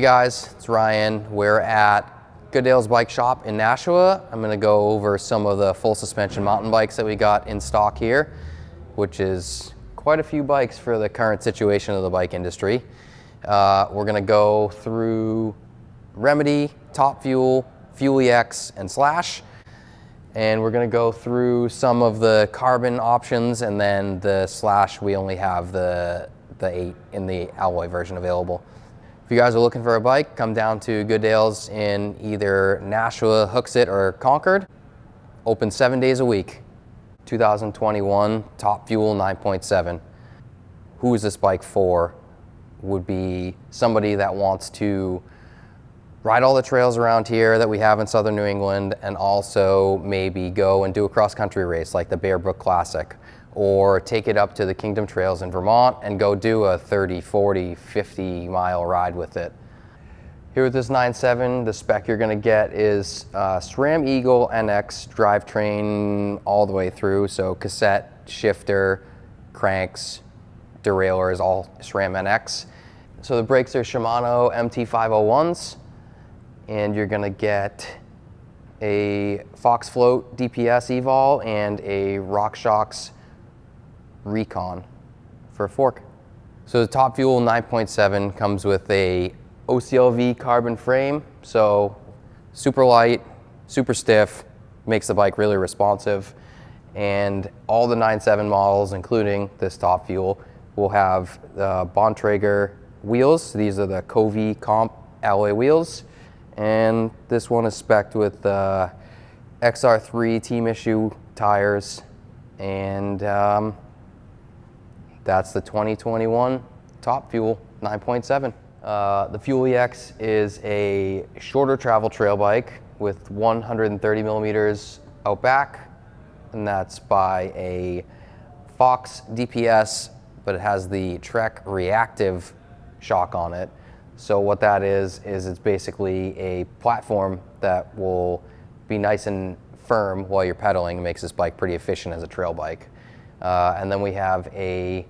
Hey guys, it's Ryan. We're at Goodale's bike shop in Nashua. I'm going to go over some of the full suspension mountain bikes that we got in stock here, which is quite a few bikes for the current situation of the bike industry. We're going to go through Remedy, Top Fuel, Fuel Ex, and Slash. And we're going to go through some of the carbon options, and then the Slash, we only have the 8 in the alloy version available. If you guys are looking for a bike, come down to Goodale's in either Nashua, Hooksett, or Concord. Open 7 days a week. 2021 Top Fuel 9.7. Who is this bike for? Would be somebody that wants to ride all the trails around here that we have in southern New England, and also maybe go and do a cross-country race like the Bear Brook Classic, or take it up to the Kingdom Trails in Vermont and go do a 30, 40, 50 mile ride with it. Here with this 9.7, the spec you're going to get is Sram Eagle Nx drivetrain all the way through, so cassette, shifter, cranks, derailleur is all Sram Nx. So the brakes are Shimano MT501s, and you're going to get a Fox Float DPS Evol and a RockShox Recon for a fork. So the Top Fuel 9.7 comes with a OCLV carbon frame, so super light, super stiff, makes the bike really responsive. And all the 9.7 models, including this Top Fuel, will have the Bontrager wheels. These are the Covey Comp alloy wheels. And this one is spec'd with XR3 team issue tires, and that's the 2021 Top Fuel 9.7. The Fuel Ex is a shorter travel trail bike with 130 millimeters out back, and that's by a Fox DPS, but it has the Trek reactive shock on it. So what that is it's basically a platform that will be nice and firm while you're pedaling. It makes this bike pretty efficient as a trail bike. And then we have a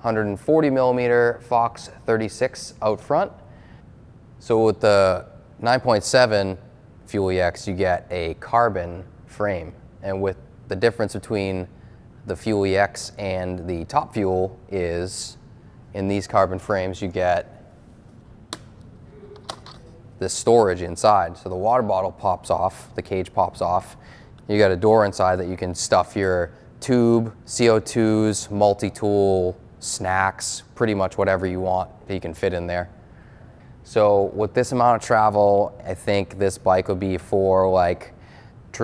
140 millimeter Fox 36 out front. So with the 9.7 Fuel Ex, you get a carbon frame. And with the difference between the Fuel Ex and the Top Fuel is, in these carbon frames, you get this storage inside. So the water bottle pops off, the cage pops off. You got a door inside that you can stuff your tube, CO2s, multi-tool, snacks, pretty much whatever you want that you can fit in there. So with this amount of travel, I think this bike would be for like,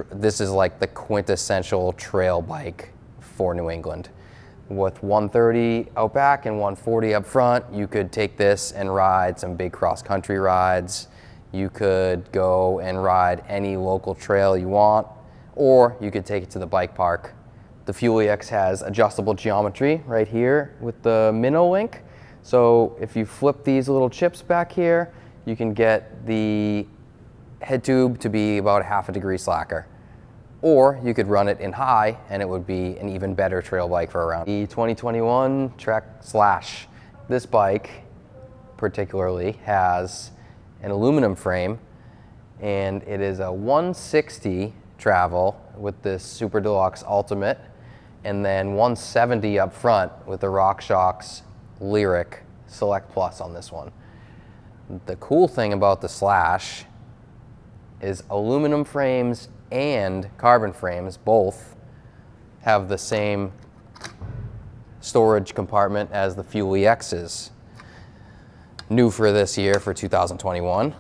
this is like the quintessential trail bike for New England. With 130 out back and 140 up front, you could take this and ride some big cross-country rides. You could go and ride any local trail you want, or you could take it to the bike park. The Fuel Ex has adjustable geometry right here with the minnow link. So if you flip these little chips back here, you can get the head tube to be about 1/2 degree slacker. Or you could run it in high and it would be an even better trail bike for around. The 2021 Trek Slash. This bike particularly has an aluminum frame, and it is a 160 travel with this Super Deluxe Ultimate, and then 170 up front with the RockShox Lyric Select Plus on this one. The cool thing about the Slash is aluminum frames and carbon frames both have the same storage compartment as the Fuel Ex's. New for this year, for 2021.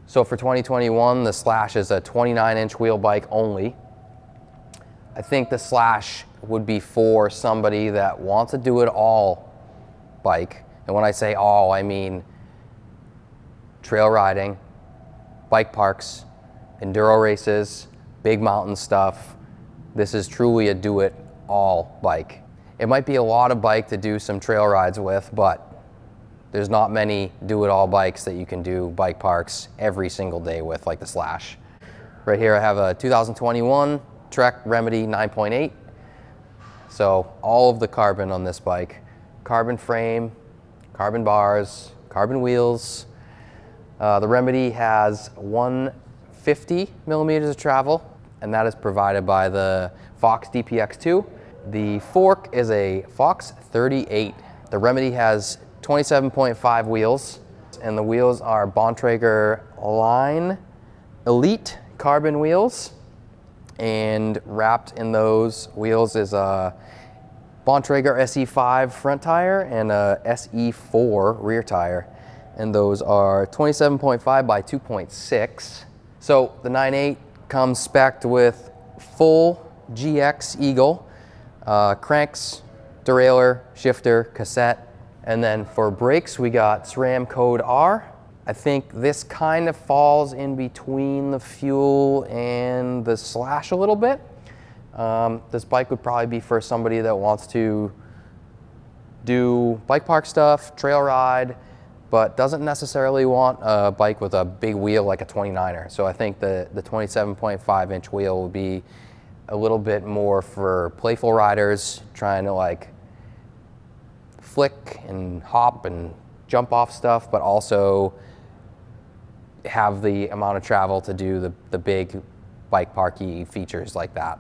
So for 2021, the Slash is a 29-inch wheel bike only. I think the Slash would be for somebody that wants a do-it-all bike. And when I say all, I mean trail riding, bike parks, enduro races, big mountain stuff. This is truly a do-it-all bike. It might be a lot of bike to do some trail rides with, but there's not many do-it-all bikes that you can do bike parks every single day with, like the Slash. Right here I have a 2021 Trek Remedy 9.8. So all of the carbon on this bike, carbon frame, carbon bars, carbon wheels, The Remedy has 150 millimeters of travel, and that is provided by the Fox DPX2. The fork is a Fox 38. The Remedy has 27.5 wheels, and the wheels are Bontrager Line Elite carbon wheels, and wrapped in those wheels is a Bontrager SE5 front tire and a SE4 rear tire, and those are 27.5 by 2.6. So the 9.8 comes spec'd with full GX Eagle, cranks, derailleur, shifter, cassette, and then for brakes we got SRAM code R. I think this kind of falls in between the Fuel and the Slash a little bit. This bike would probably be for somebody that wants to do bike park stuff, trail ride, but doesn't necessarily want a bike with a big wheel like a 29er. So I think the 27.5 inch wheel will be a little bit more for playful riders trying to like flick and hop and jump off stuff, but also have the amount of travel to do the big bike parky features like that.